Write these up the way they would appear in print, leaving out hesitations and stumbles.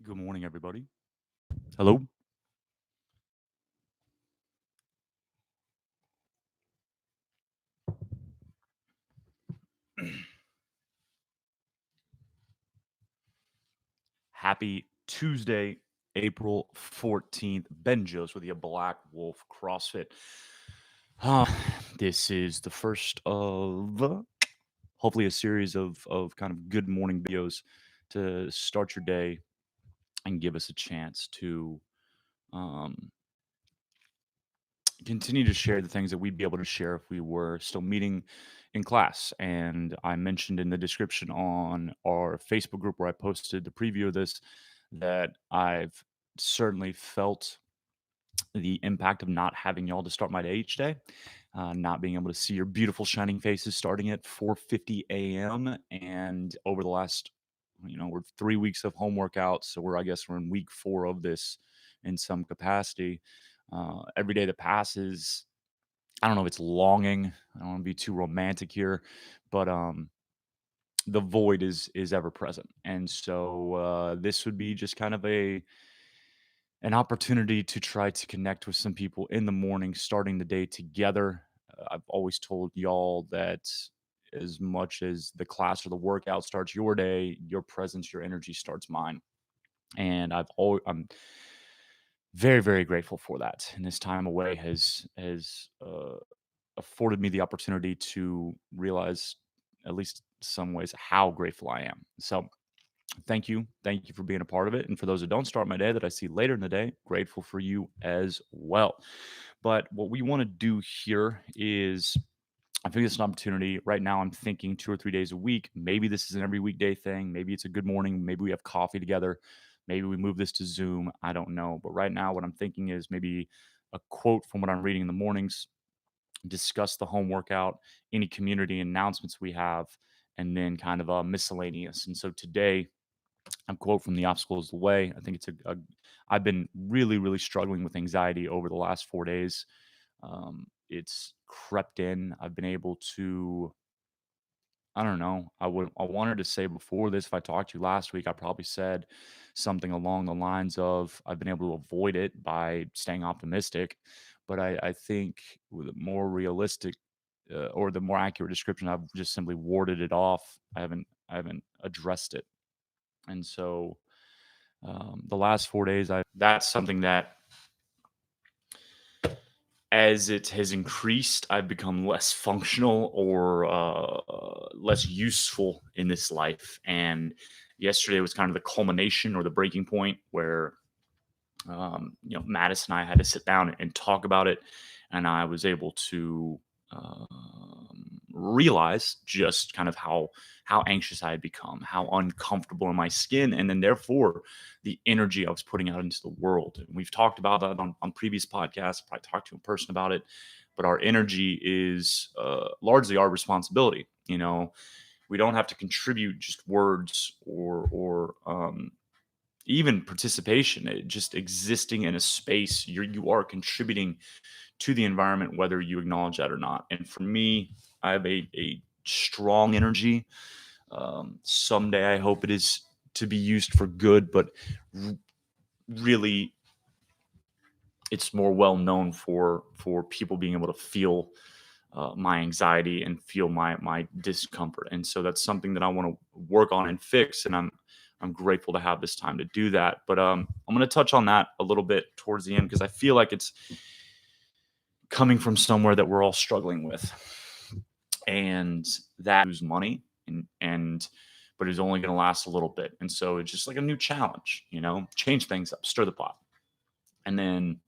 Good morning, everybody. Hello. Happy Tuesday, April 14th. Ben Joes with the Black Wolf CrossFit. Uh, this is the first of hopefully a series of kind of good morning videos to start your day and give us a chance to um, continue to share the things that we'd be able to share if we were still meeting in class. And I mentioned in the description on our Facebook group where I posted the preview of this that I've certainly felt the impact of not having y'all to start my day each day, not being able to see your beautiful shining faces starting at 4:50 a.m. And over the last, we're 3 weeks of home workouts, so I guess we're in week 4 of this in some capacity. Every day that passes, I don't know if it's longing. I don't want to be too romantic here, but the void is ever present, and so this would be just kind of an opportunity to try to connect with some people in the morning, starting the day together. I've always told y'all that as much as the class or the workout starts your day, your presence, your energy starts mine, and I'm very, very grateful for that. And this time away has afforded me the opportunity to realize, at least some ways, how grateful I am. So thank you for being a part of it. And for those that don't start my day that I see later in the day, grateful for you as well. But what we want to do here is, I think it's an opportunity. Right now, I'm thinking 2 or 3 days a week. Maybe this is an every weekday thing. Maybe it's a good morning. Maybe we have coffee together. Maybe we move this to Zoom. I don't know. But right now, what I'm thinking is maybe a quote from what I'm reading in the mornings, discuss the home workout, any community announcements we have, and then kind of miscellaneous. And so today, I'm quote from The Obstacle is the Way. I think I've been really, really struggling with anxiety over the last 4 days. It's crept in. I've been able to, I don't know. I wanted to say before this, if I talked to you last week, I probably said something along the lines of I've been able to avoid it by staying optimistic. But I think with a more realistic or the more accurate description, I've just simply warded it off. I haven't addressed it. And so the last 4 days, that's something that as it has increased, I've become less functional or less useful in this life. And yesterday was kind of the culmination or the breaking point where, Mattis and I had to sit down and talk about it. And I was able to realize just kind of how anxious I had become, how uncomfortable in my skin, and then therefore the energy I was putting out into the world. And we've talked about that on previous podcasts. Probably talked to a person about it, but our energy is largely our responsibility. We don't have to contribute just words or even participation. Just existing in a space, you are contributing to the environment, whether you acknowledge that or not. And for me, I have a strong energy. Someday, I hope it is to be used for good, but really, it's more well known for people being able to feel my anxiety and feel my discomfort. And so that's something that I want to work on and fix. And I'm grateful to have this time to do that. But I'm going to touch on that a little bit towards the end because I feel like it's coming from somewhere that we're all struggling with, and that is money, and but it's only going to last a little bit. And so it's just like a new challenge, change things up, stir the pot. And then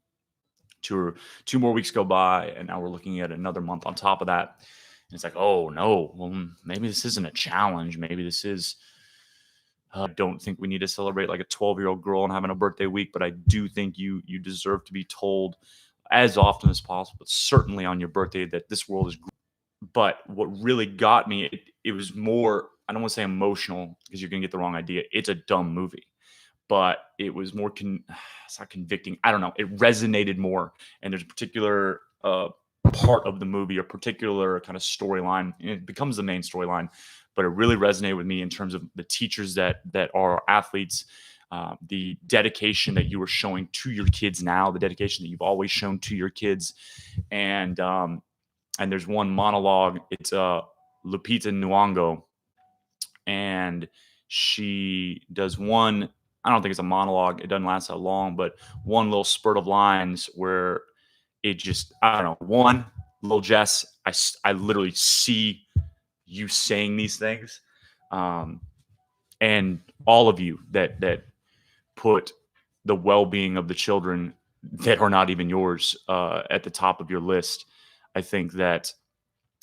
two more weeks go by, and now we're looking at another month on top of that. And it's like, oh no, well, maybe this isn't a challenge. Maybe this is, I don't think we need to celebrate like a 12-year-old girl and having a birthday week, but I do think you deserve to be told as often as possible, but certainly on your birthday, that this world is great. But what really got me, it was more, I don't want to say emotional because you're going to get the wrong idea. It's a dumb movie, but it was more, it's not convicting. I don't know. It resonated more. And there's a particular part of the movie, a particular kind of storyline, and it becomes the main storyline, but it really resonated with me in terms of the teachers that are athletes. the dedication that you are showing to your kids now, the dedication that you've always shown to your kids. And there's one monologue. It's Lupita N'Yongo, and she does one. I don't think it's a monologue. It doesn't last that long, but one little spurt of lines where it just, I don't know, one little Jess, I literally see you saying these things. And all of you that put the well-being of the children that are not even yours at the top of your list. I think that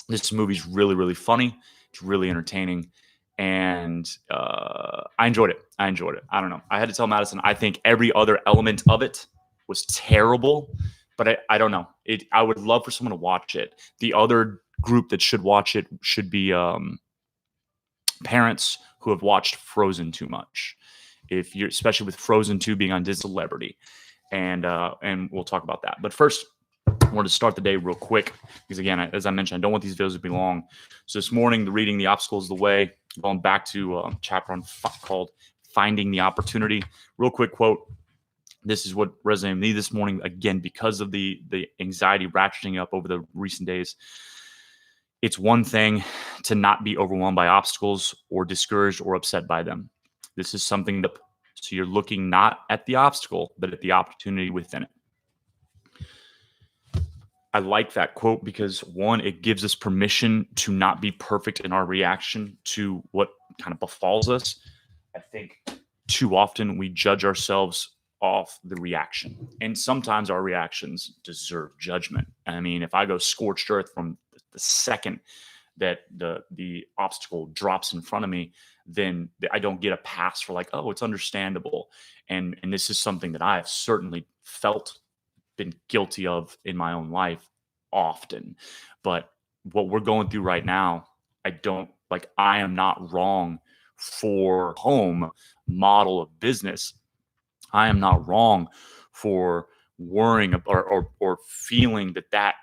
this movie's really, really funny. It's really entertaining. And I enjoyed it. I don't know. I had to tell Madison, I think every other element of it was terrible, but I don't know. I would love for someone to watch it. The other group that should watch it should be parents who have watched Frozen too much. If you're, especially with Frozen 2 being on Disney Celebrity, and we'll talk about that. But first, I wanted to start the day real quick because, again, as I mentioned, I don't want these videos to be long. So this morning, the reading, The Obstacle is the Way, going back to a chapter called Finding the Opportunity. Real quick quote. This is what resonated with me this morning, again, because of the anxiety ratcheting up over the recent days. It's one thing to not be overwhelmed by obstacles or discouraged or upset by them. This is something that, so you're looking not at the obstacle, but at the opportunity within it. I like that quote because, one, it gives us permission to not be perfect in our reaction to what kind of befalls us. I think too often we judge ourselves off the reaction, and sometimes our reactions deserve judgment. I mean, if I go scorched earth from the second that the obstacle drops in front of me, then I don't get a pass for like, oh, it's understandable. And this is something that I have certainly been guilty of in my own life often. But what we're going through right now, I am not wrong for home model of business. I am not wrong for worrying or feeling that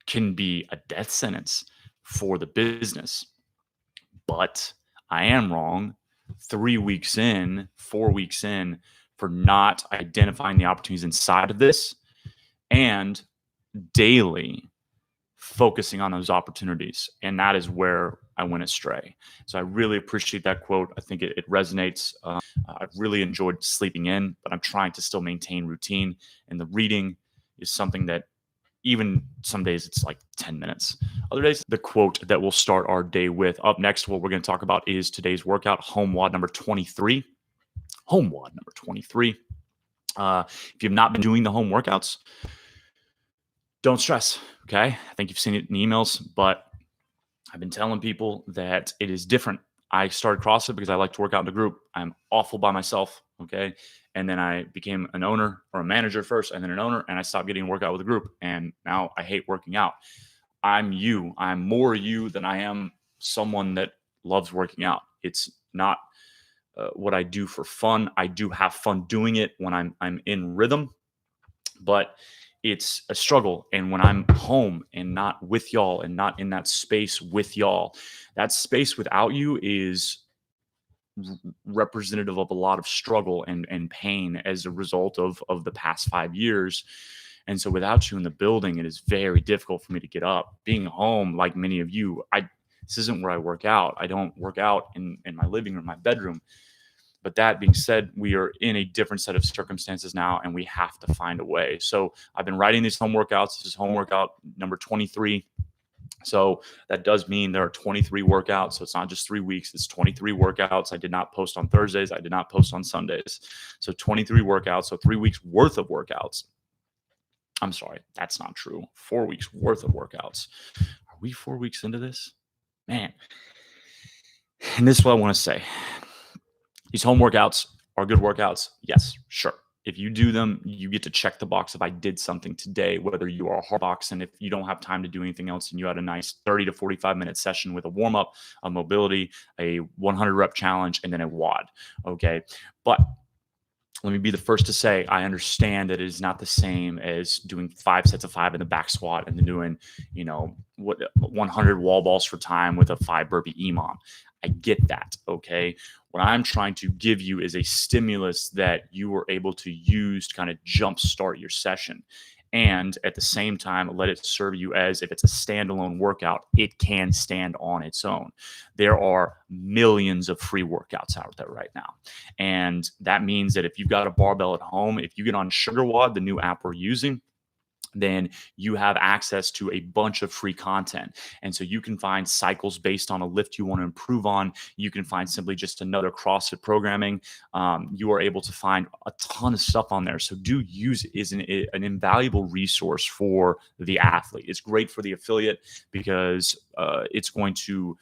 can be a death sentence for the business. But I am wrong 3 weeks in, 4 weeks in, for not identifying the opportunities inside of this and daily focusing on those opportunities. And that is where I went astray. So I really appreciate that quote. I think it resonates. I've really enjoyed sleeping in, but I'm trying to still maintain routine. And the reading is something that even some days it's like 10 minutes. Other days, the quote that we'll start our day with. Up next, what we're going to talk about is today's workout, home WOD number 23. Home WOD number 23. If you've not been doing the home workouts, don't stress, okay? I think you've seen it in emails, but I've been telling people that it is different. I started CrossFit because I like to work out in a group. I'm awful by myself, okay? And then I became an owner or a manager first and then an owner, and I stopped getting to work out with a group. And now I hate working out. I'm you. I'm more you than I am someone that loves working out. It's not what I do for fun. I do have fun doing it when I'm in rhythm, but it's a struggle. And when I'm home and not with y'all and not in that space with y'all, that space without you is representative of a lot of struggle and pain as a result of the past 5 years. And so without you in the building, it is very difficult for me to get up. Being home, like many of you, this isn't where I work out. I don't work out in my living room, my bedroom. But that being said, we are in a different set of circumstances now, and we have to find a way. So I've been writing these home workouts. This is home workout number 23. So that does mean there are 23 workouts. So it's not just 3 weeks. It's 23 workouts. I did not post on Thursdays. I did not post on Sundays. So 23 workouts. So 3 weeks worth of workouts. I'm sorry, that's not true. 4 weeks worth of workouts. Are we 4 weeks into this? Man. And this is what I want to say. These home workouts are good workouts. Yes, sure. If you do them, you get to check the box if I did something today, whether you are a hard box, and if you don't have time to do anything else and you had a nice 30 to 45-minute session with a warm-up, a mobility, a 100-rep challenge, and then a WOD, okay? But let me be the first to say, I understand that it is not the same as doing 5 sets of 5 in the back squat and then doing, 100 wall balls for time with a 5 burpee EMOM. I get that. Okay. What I'm trying to give you is a stimulus that you are able to use to kind of jumpstart your session. And at the same time, let it serve you as, if it's a standalone workout, it can stand on its own. There are millions of free workouts out there right now. And that means that if you've got a barbell at home, if you get on SugarWOD, the new app we're using, then you have access to a bunch of free content. And so you can find cycles based on a lift you want to improve on. You can find simply just another CrossFit programming. You are able to find a ton of stuff on there. So do use it as an invaluable resource for the athlete. It's great for the affiliate because it's going to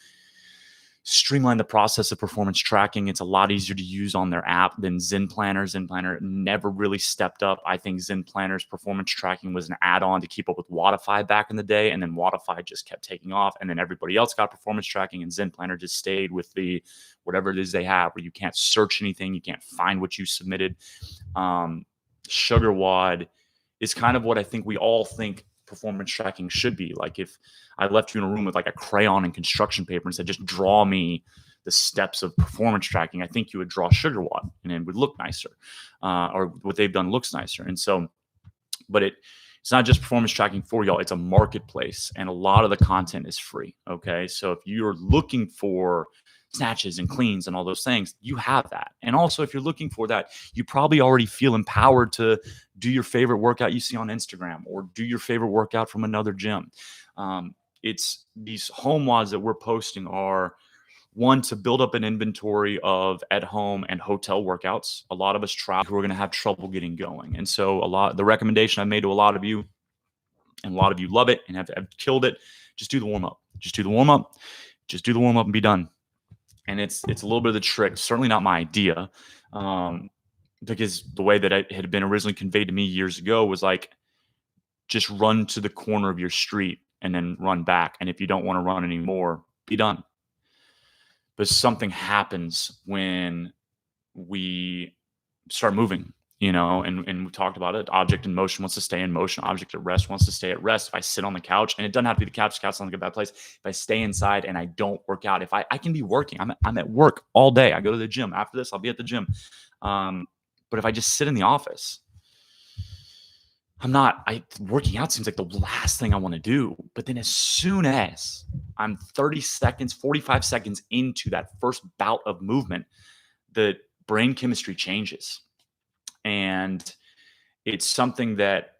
streamline the process of performance tracking. It's a lot easier to use on their app than Zen Planner. Zen Planner never really stepped up. I think Zen Planner's performance tracking was an add-on to keep up with Wodify back in the day, and then Wodify just kept taking off, and then everybody else got performance tracking, and Zen Planner just stayed with the whatever it is they have, where you can't search anything, you can't find what you submitted. SugarWOD is kind of what I think we all think performance tracking should be. Like, if I left you in a room with like a crayon and construction paper and said, just draw me the steps of performance tracking, I think you would draw SugarWOD and it would look nicer, or what they've done looks nicer. And so, but it's not just performance tracking for y'all. It's a marketplace, and a lot of the content is free. Okay. So if you're looking for snatches and cleans and all those things, you have that. And also, if you're looking for that, you probably already feel empowered to do your favorite workout you see on Instagram or do your favorite workout from another gym. It's these home WODs that we're posting are, one, to build up an inventory of at home and hotel workouts. A lot of us travel who are going to have trouble getting going. And so the recommendation I made to a lot of you, and a lot of you love it and have killed it, just do the warm up. Just do the warm up. Just do the warm up and be done. And it's a little bit of the trick. Certainly not my idea, because the way that it had been originally conveyed to me years ago was like, just run to the corner of your street and then run back. And if you don't want to run anymore, be done. But something happens when we start moving, and we talked about it. Object in motion wants to stay in motion. Object at rest wants to stay at rest. If I sit on the couch, and it doesn't have to be the couch sounds like a bad place. If I stay inside and I don't work out, if I can be working, I'm at work all day. I go to the gym. After this, I'll be at the gym. But if I just sit in the office, working out seems like the last thing I want to do. But then as soon as I'm 30 seconds, 45 seconds into that first bout of movement, the brain chemistry changes. And it's something that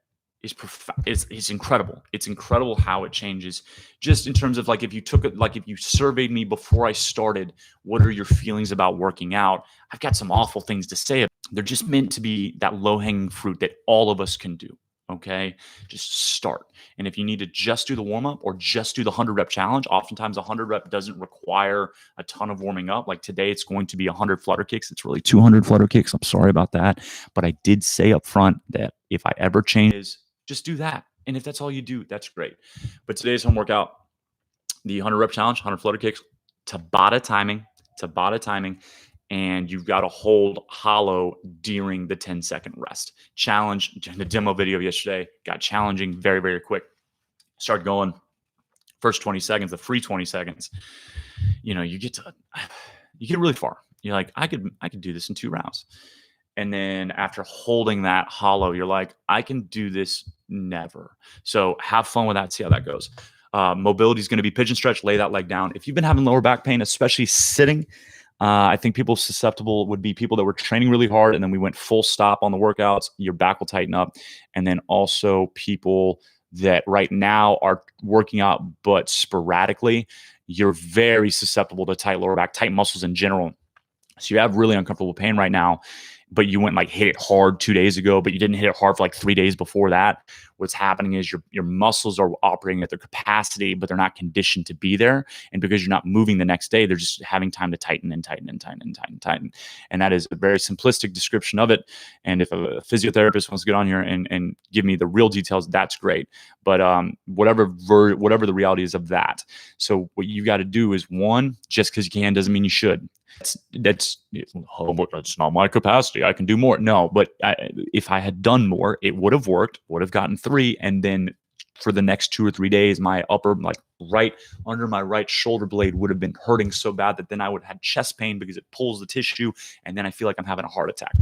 is incredible. It's incredible how it changes, just in terms of, like, if you surveyed me before I started, what are your feelings about working out? I've got some awful things to say. They're just meant to be that low-hanging fruit that all of us can do. Okay, just start. And if you need to just do the warm up or just do the 100 rep challenge, oftentimes 100 rep doesn't require a ton of warming up. Like today, it's going to be 100 flutter kicks. It's really 200 flutter kicks. I'm sorry about that. But I did say up front that if I ever change, just do that. And if that's all you do, that's great. But today's home workout, the 100 rep challenge, 100 flutter kicks, Tabata timing. And you've got to hold hollow during the 10-second rest. Challenge, the demo video yesterday got challenging very, very quick. Start going. First 20 seconds, the free 20 seconds, you get really far. You're like, I could do this in 2 rounds. And then after holding that hollow, you're like, I can do this never. So have fun with that. See how that goes. Mobility is going to be pigeon stretch. Lay that leg down. If you've been having lower back pain, especially sitting, I think people susceptible would be people that were training really hard and then we went full stop on the workouts. Your back will tighten up. And then also people that right now are working out but sporadically, you're very susceptible to tight lower back, tight muscles in general. So you have really uncomfortable pain right now, but you went hit it hard 2 days ago, but you didn't hit it hard for 3 days before that. What's happening is your muscles are operating at their capacity, but they're not conditioned to be there. And because you're not moving the next day, they're just having time to tighten and tighten and tighten and tighten and tighten. And that is a very simplistic description of it. And if a physiotherapist wants to get on here and give me the real details, that's great. But whatever the reality is of that. So what you got to do is, one, just because you can doesn't mean you should. That's not my capacity. I can do more. No, but if I had done more, it would have worked, would have gotten 3. And then for the next 2 or 3 days, my upper, like right under my right shoulder blade would have been hurting so bad that then I would have had chest pain because it pulls the tissue. And then I feel like I'm having a heart attack.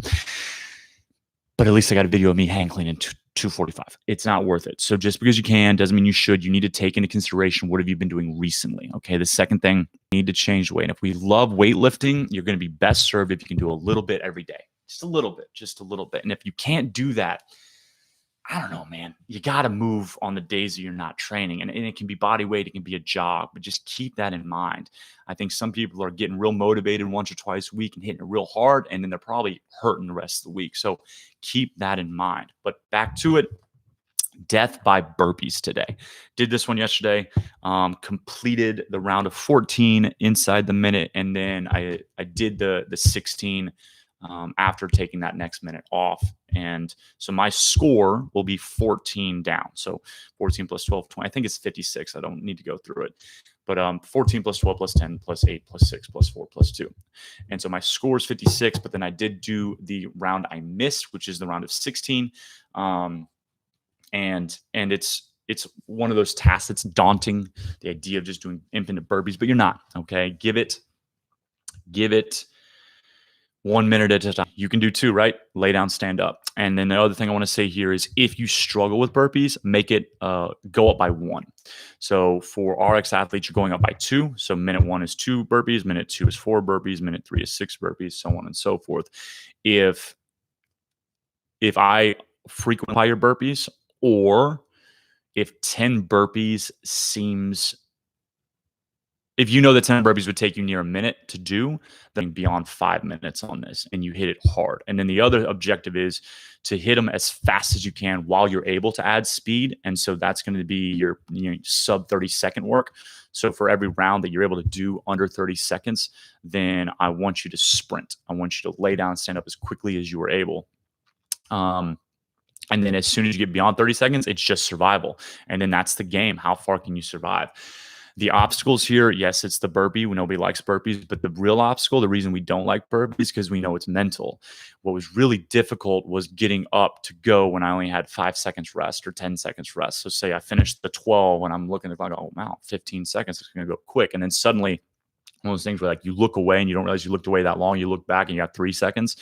But at least I got a video of me hang cleaning 245. It's not worth it. So just because you can doesn't mean you should. You need to take into consideration, what have you been doing recently? Okay. The second thing, you need to change weight. And if we love weightlifting, you're going to be best served if you can do a little bit every day. Just a little bit. And if you can't do that, I don't know, man. You got to move on the days that you're not training. And it can be body weight. It can be a jog. But just keep that in mind. I think some people are getting real motivated once or twice a week and hitting it real hard. And then they're probably hurting the rest of the week. So keep that in mind. But back to it. Death by burpees today. Did this one yesterday. Completed the round of 14 inside the minute. And then I did the 16 after taking that next minute off. And so my score will be 14 down. So 14 plus 12, 20. I think it's 56. I don't need to go through it. But 14 plus 12 plus 10 plus 8 plus 6 plus 4 plus 2. And so my score is 56. But then I did do the round I missed, which is the round of 16. And it's one of those tasks that's daunting, the idea of just doing infinite burpees, but you're not. Okay. Give it 1 minute at a time. You can do 2, right? Lay down, stand up. And then the other thing I want to say here is, if you struggle with burpees, make it go up by 1. So for RX athletes, you're going up by 2. So minute 1 is 2 burpees, minute 2 is 4 burpees, minute 3 is 6 burpees, so on and so forth. If I frequently higher burpees, or if 10 burpees seems, if you know that 10 burpees would take you near a minute to do, then beyond 5 minutes on this and you hit it hard. And then the other objective is to hit them as fast as you can while you're able to add speed. And so that's going to be your sub 30-second work. So for every round that you're able to do under 30 seconds, then I want you to sprint. I want you to lay down, stand up as quickly as you are able. And then as soon as you get beyond 30 seconds, it's just survival. And then that's the game. How far can you survive? The obstacles here, yes, it's the burpee. Nobody likes burpees, but the real obstacle, the reason we don't like burpees, because we know it's mental. What was really difficult was getting up to go when I only had 5 seconds rest or 10 seconds rest. So say I finished the 12 and I'm looking at the clock, oh, wow, 15 seconds, it's going to go quick. And then suddenly, one of those things where like you look away and you don't realize you looked away that long. You look back and you got 3 seconds.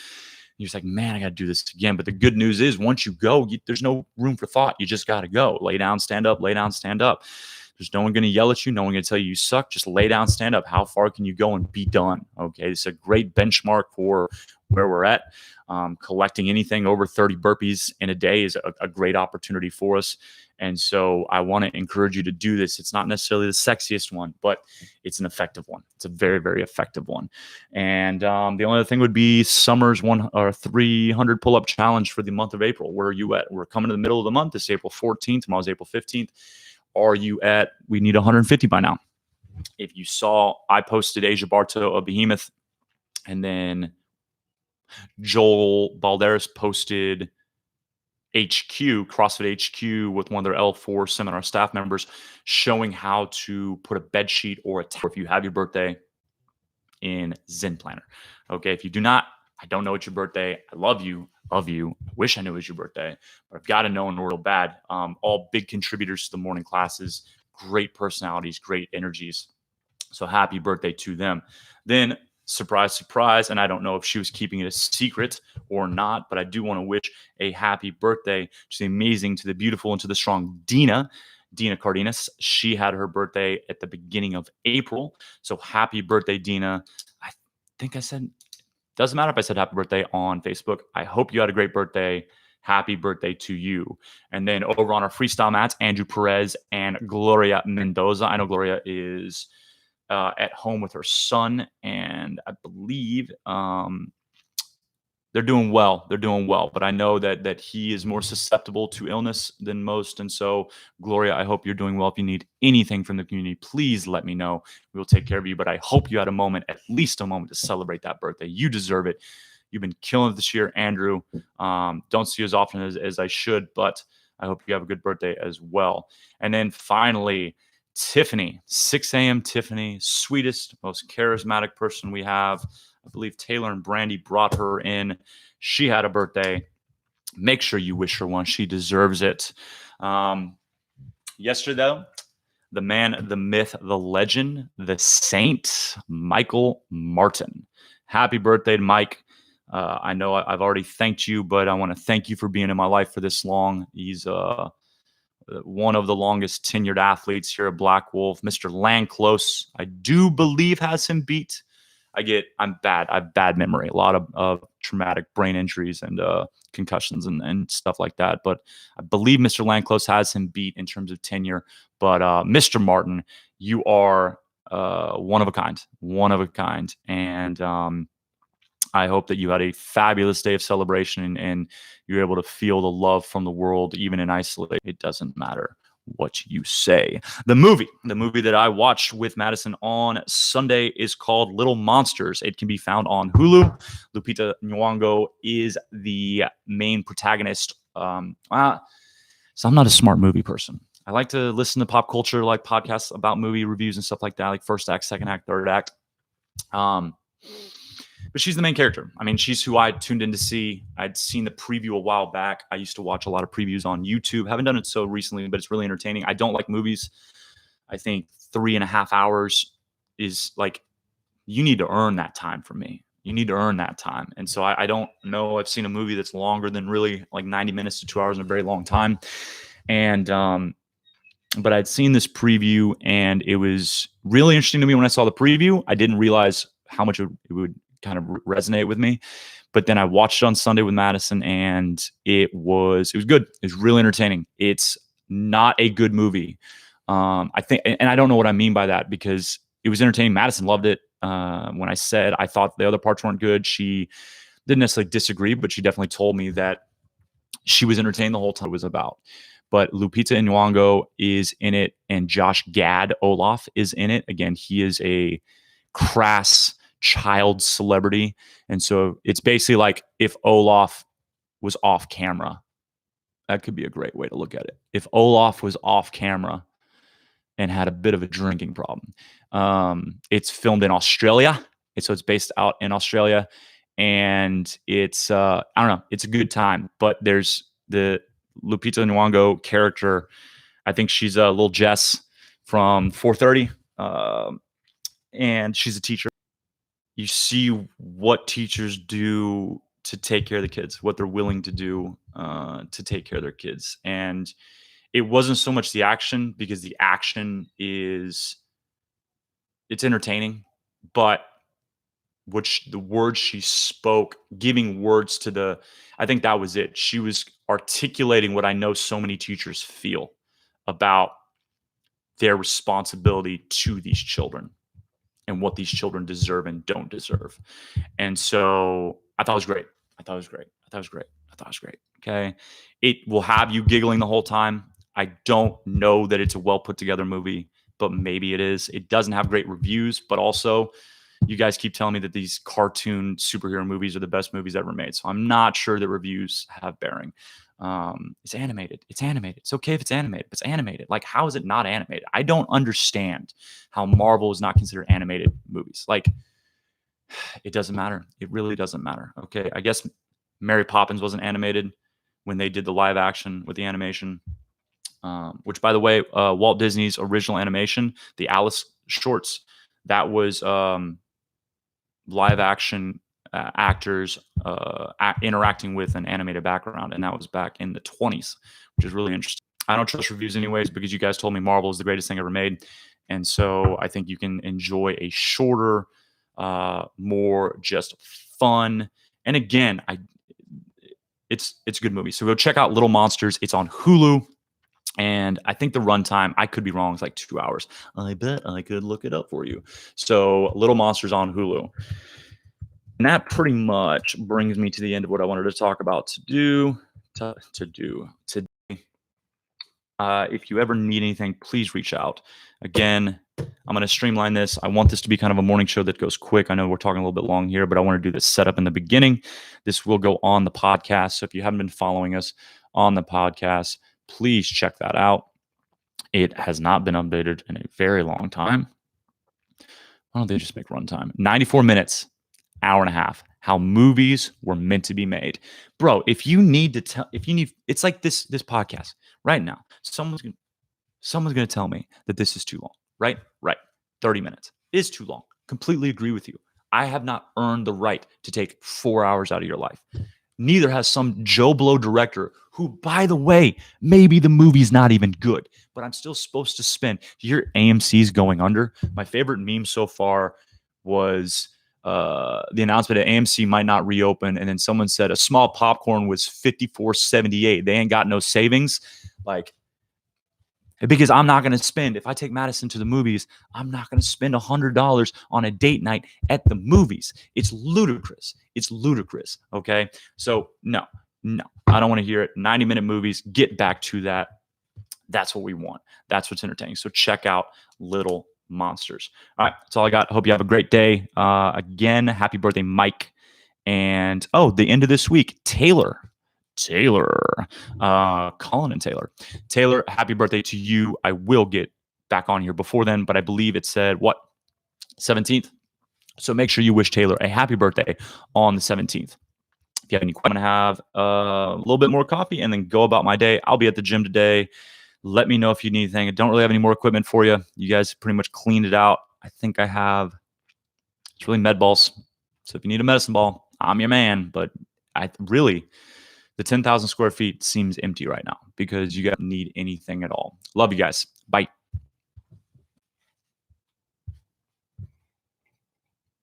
You're just like, man, I got to do this again. But the good news is, once you go, there's no room for thought. You just got to go. Lay down, stand up, lay down, stand up. There's no one going to yell at you. No one going to tell you suck. Just lay down, stand up. How far can you go and be done? Okay. It's a great benchmark for where we're at. Collecting anything over 30 burpees in a day is a great opportunity for us. And so I want to encourage you to do this. It's not necessarily the sexiest one, but it's an effective one. It's a very, very effective one. And the only other thing would be summer's 300 pull-up challenge for the month of April. Where are you at? We're coming to the middle of the month. It's April 14th. Tomorrow's April 15th. Are you at, we need 150 by now. If you saw, I posted Asia Barto of Behemoth, and then Joel Balderas posted CrossFit HQ, with one of their L4 seminar staff members, showing how to put a bed sheet or if you have your birthday in Zen Planner. Okay. If you do not, I don't know it's your birthday. I love you. I wish I knew it was your birthday, but I've got to know in order real bad. All big contributors to the morning classes, great personalities, great energies. So happy birthday to them. Then, surprise, surprise. And I don't know if she was keeping it a secret or not, but I do want to wish a happy birthday to the amazing, to the beautiful, and to the strong Dina Cardenas. She had her birthday at the beginning of April. So happy birthday, Dina. I think I said, doesn't matter if I said happy birthday on Facebook. I hope you had a great birthday. Happy birthday to you. And then over on our freestyle mats, Andrew Perez and Gloria Mendoza. I know Gloria is at home with her son, and I believe they're doing well. But I know that he is more susceptible to illness than most. And so, Gloria, I hope you're doing well. If you need anything from the community, please let me know. We will take care of you. But I hope you had a moment, at least a moment, to celebrate that birthday. You deserve it. You've been killing it this year, Andrew. Don't see you as often as I should, but I hope you have a good birthday as well. And then finally, Tiffany, 6 a.m. Tiffany, sweetest, most charismatic person we have. I believe Taylor and Brandy brought her in. She had a birthday. Make sure you wish her one. She deserves it. Yesterday, though, the man, the myth, the legend, the saint, Michael Martin. Happy birthday to Mike. I know I've already thanked you, but I want to thank you for being in my life for this long. He's one of the longest tenured athletes here at Black Wolf. Mr. Landclose, I do believe, has him beat. I'm bad. I have bad memory, a lot of traumatic brain injuries and concussions and stuff like that. But I believe Mr. Landclose has him beat in terms of tenure. But Mr. Martin, you are one of a kind. And I hope that you had a fabulous day of celebration and you're able to feel the love from the world, even in isolation. It doesn't matter what you say. The movie that I watched with Madison on Sunday is called Little Monsters. It can be found on Hulu. Lupita N'Yongo is the main protagonist. So I'm not a smart movie person. I like to listen to pop culture, like podcasts about movie reviews and stuff like that, like first act, second act, third act. But she's the main character. I mean, she's who I tuned in to see. I'd seen the preview a while back. I used to watch a lot of previews on YouTube. Haven't done it so recently, but it's really entertaining. I don't like movies. I think 3.5 hours is like, you need to earn that time from me. You need to earn that time. And so I don't know. I've seen a movie that's longer than really like 90 minutes to 2 hours in a very long time. And, but I'd seen this preview and it was really interesting to me when I saw the preview. I didn't realize how much it would kind of resonate with me. But then I watched it on Sunday with Madison and it was good. It was really entertaining. It's not a good movie. I think, and I don't know what I mean by that because it was entertaining. Madison loved it. When I said I thought the other parts weren't good, she didn't necessarily disagree, but she definitely told me that she was entertained the whole time it was about. But Lupita N'Yongo is in it and Josh Gad Olaf is in it. Again, he is a crass child celebrity. And so it's basically like if Olaf was off camera. That could be a great way to look at it. If Olaf was off camera and had a bit of a drinking problem. It's filmed in Australia. So it's based out in Australia. And it's, I don't know, it's a good time. But there's the Lupita N'Yongo character. I think she's a little Jess from 430. And she's a teacher. You see what teachers do to take care of the kids, what they're willing to do to take care of their kids. And it wasn't so much the action because the action it's entertaining, but the words she spoke, giving words to I think that was it. She was articulating what I know so many teachers feel about their responsibility to these children and what these children deserve and don't deserve. And so I thought it was great. Okay. It will have you giggling the whole time. I don't know that it's a well put together movie, but maybe it is. It doesn't have great reviews, but also you guys keep telling me that these cartoon superhero movies are the best movies ever made. So I'm not sure that reviews have bearing. It's animated. It's okay if it's animated, but it's animated. Like, how is it not animated? I don't understand how Marvel is not considered animated movies. Like, it doesn't matter. It really doesn't matter. Okay. I guess Mary Poppins wasn't animated when they did the live action with the animation, which, by the way, Walt Disney's original animation, the Alice shorts, that was live action actors interacting with an animated background, and that was back in the 20s, which is really interesting. I don't trust reviews anyways because you guys told me Marvel is the greatest thing ever made, and so I think you can enjoy a shorter, more just fun. And again, it's a good movie. So go check out Little Monsters. It's on Hulu. And I think the runtime, I could be wrong, it's like 2 hours. I bet I could look it up for you. So Little Monsters on Hulu. And that pretty much brings me to the end of what I wanted to talk about today. If you ever need anything, please reach out. Again, I'm going to streamline this. I want this to be kind of a morning show that goes quick. I know we're talking a little bit long here, but I want to do this setup in the beginning. This will go on the podcast. So if you haven't been following us on the podcast, please check that out. It has not been updated in a very long time. Why don't they just make runtime? 94 minutes, hour and a half. How movies were meant to be made. Bro, if you need to tell, if you need, it's like this podcast right now. Someone's gonna tell me that this is too long, right? Right. 30 minutes is too long. Completely agree with you. I have not earned the right to take 4 hours out of your life. Neither has some Joe Blow director who, by the way, maybe the movie's not even good, but I'm still supposed to spend. Your AMC's going under. My favorite meme so far was the announcement that AMC might not reopen, and then someone said a small popcorn was $54.78. They ain't got no savings. Like, because I'm not going to spend, if I take Madison to the movies, I'm not going to spend $100 on a date night at the movies. It's ludicrous. It's ludicrous. Okay. So no, I don't want to hear it. 90-minute movies, get back to that. That's what we want. That's what's entertaining. So check out Little Monsters. All right. That's all I got. Hope you have a great day. Again, happy birthday, Mike. And the end of this week, Taylor, Colin and Taylor, happy birthday to you. I will get back on here before then, but I believe it said 17th. So make sure you wish Taylor a happy birthday on the 17th. If you have any questions, I'm going to have a little bit more coffee and then go about my day. I'll be at the gym today. Let me know if you need anything. I don't really have any more equipment for you. You guys pretty much cleaned it out. I think I have, it's really med balls. So if you need a medicine ball, I'm your man. But the 10,000 square feet seems empty right now because you guys don't need anything at all. Love you guys. Bye.